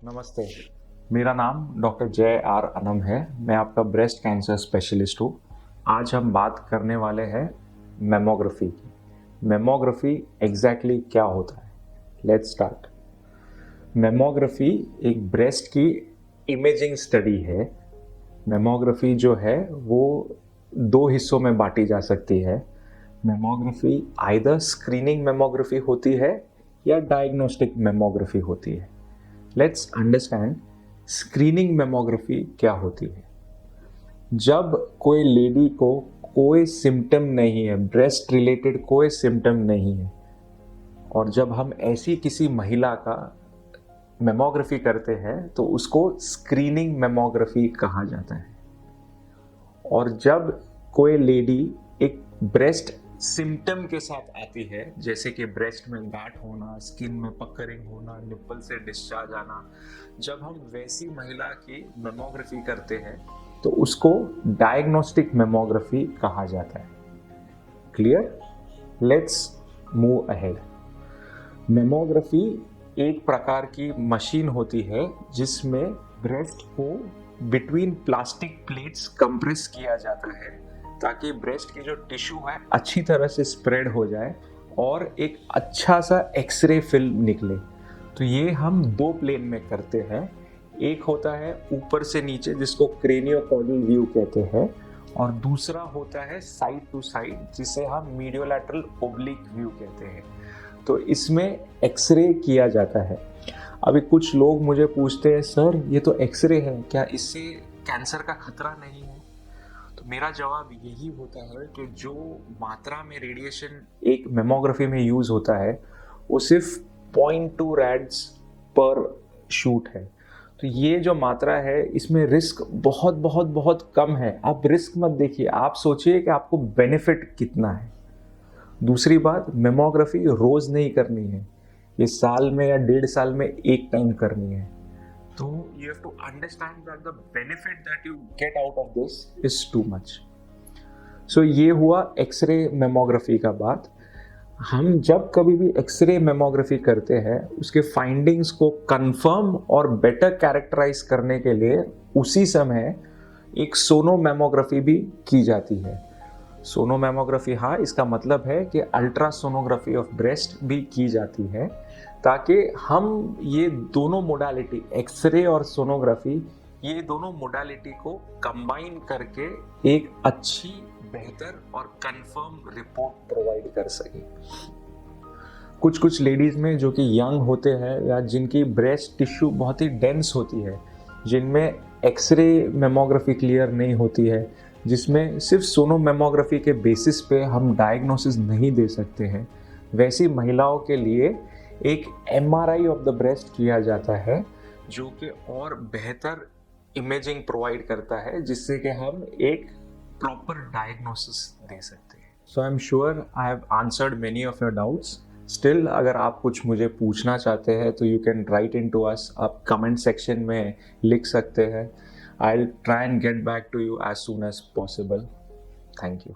नमस्ते। मेरा नाम डॉक्टर जय आर अनम है। मैं आपका ब्रेस्ट कैंसर स्पेशलिस्ट हूँ। आज हम बात करने वाले हैं मेमोग्राफी की। मेमोग्राफी एग्जैक्टली क्या होता है? Let's start. मेमोग्राफी एक ब्रेस्ट की इमेजिंग स्टडी है। मेमोग्राफी जो है वो दो हिस्सों में बांटी जा सकती है। मेमोग्राफी आइदर स्क्रीनिंग मेमोग्राफी होती है या डायग्नोस्टिक मेमोग्राफी होती है। लेट्स अंडरस्टैंड स्क्रीनिंग मेमोग्राफी क्या होती है। जब कोई लेडी को कोई सिम्टम नहीं है, ब्रेस्ट रिलेटेड कोई सिम्टम नहीं है, और जब हम ऐसी किसी महिला का मेमोग्राफी करते हैं तो उसको स्क्रीनिंग मेमोग्राफी कहा जाता है। और जब कोई लेडी एक ब्रेस्ट सिम्टम के साथ आती है, जैसे कि ब्रेस्ट में गांठ होना, स्किन में पकरिंग होना, निप्पल से डिस्चार्ज आना, जब हम वैसी महिला की मेमोग्राफी करते हैं तो उसको डायग्नोस्टिक मेमोग्राफी कहा जाता है। Clear? Let's move ahead. Mammography एक प्रकार की मशीन होती है जिसमें ब्रेस्ट को बिटवीन प्लास्टिक प्लेट्स कंप्रेस किया जाता है ताकि ब्रेस्ट की जो टिश्यू है अच्छी तरह से स्प्रेड हो जाए और एक अच्छा सा एक्सरे फिल्म निकले। तो ये हम दो प्लेन में करते हैं। एक होता है ऊपर से नीचे जिसको क्रेनियोकॉर्डल व्यू कहते हैं, और दूसरा होता है साइड टू साइड जिसे हम मीडियोलैटरल ओब्लिक व्यू कहते हैं। तो इसमें एक्सरे किया जाता है। अभी कुछ लोग मुझे पूछते हैं, सर ये तो एक्सरे है, क्या इससे कैंसर का खतरा नहीं है? तो मेरा जवाब यही होता है कि जो मात्रा में रेडिएशन एक मेमोग्राफी में यूज होता है वो सिर्फ 0.2 रैड्स पर शूट है। तो ये जो मात्रा है इसमें रिस्क बहुत बहुत बहुत कम है। आप रिस्क मत देखिए, आप सोचिए कि आपको बेनिफिट कितना है। दूसरी बात, मेमोग्राफी रोज नहीं करनी है, ये साल में या 1.5 साल में एक टाइम करनी है। तो you have to understand that the benefit that you get out of this is too much. So ये हुआ एक्सरे मेमोग्राफी का बात। हम जब कभी भी एक्सरे मेमोग्राफी करते हैं उसके फाइंडिंग्स को कंफर्म और बेटर कैरेक्टराइज करने के लिए उसी समय एक सोनो मेमोग्राफी भी की जाती है। सोनो मेमोग्राफी, हाँ, इसका मतलब है कि अल्ट्रासोनोग्राफी ऑफ ब्रेस्ट भी की जाती है ताकि हम ये दोनों मोडालिटी, एक्सरे और सोनोग्राफी, ये दोनों मोडालिटी को कंबाइन करके एक अच्छी, बेहतर और कंफर्म रिपोर्ट प्रोवाइड कर सके। कुछ लेडीज में जो कि यंग होते हैं या जिनकी ब्रेस्ट टिश्यू बहुत ही डेंस होती है, जिनमें एक्सरे मेमोग्राफी क्लियर नहीं होती है, जिसमें सिर्फ सोनो मेमोग्राफी के बेसिस पे हम डायग्नोसिस नहीं दे सकते हैं, वैसी महिलाओं के लिए एक MRI ऑफ द ब्रेस्ट किया जाता है जो कि और बेहतर इमेजिंग प्रोवाइड करता है जिससे कि हम एक प्रॉपर डायग्नोसिस दे सकते हैं। So I am sure I have answered many of your doubts. Still अगर आप कुछ मुझे पूछना चाहते हैं तो you can write in to us. आप कमेंट सेक्शन में लिख सकते हैं। I will try and get back to you as soon as possible. Thank you.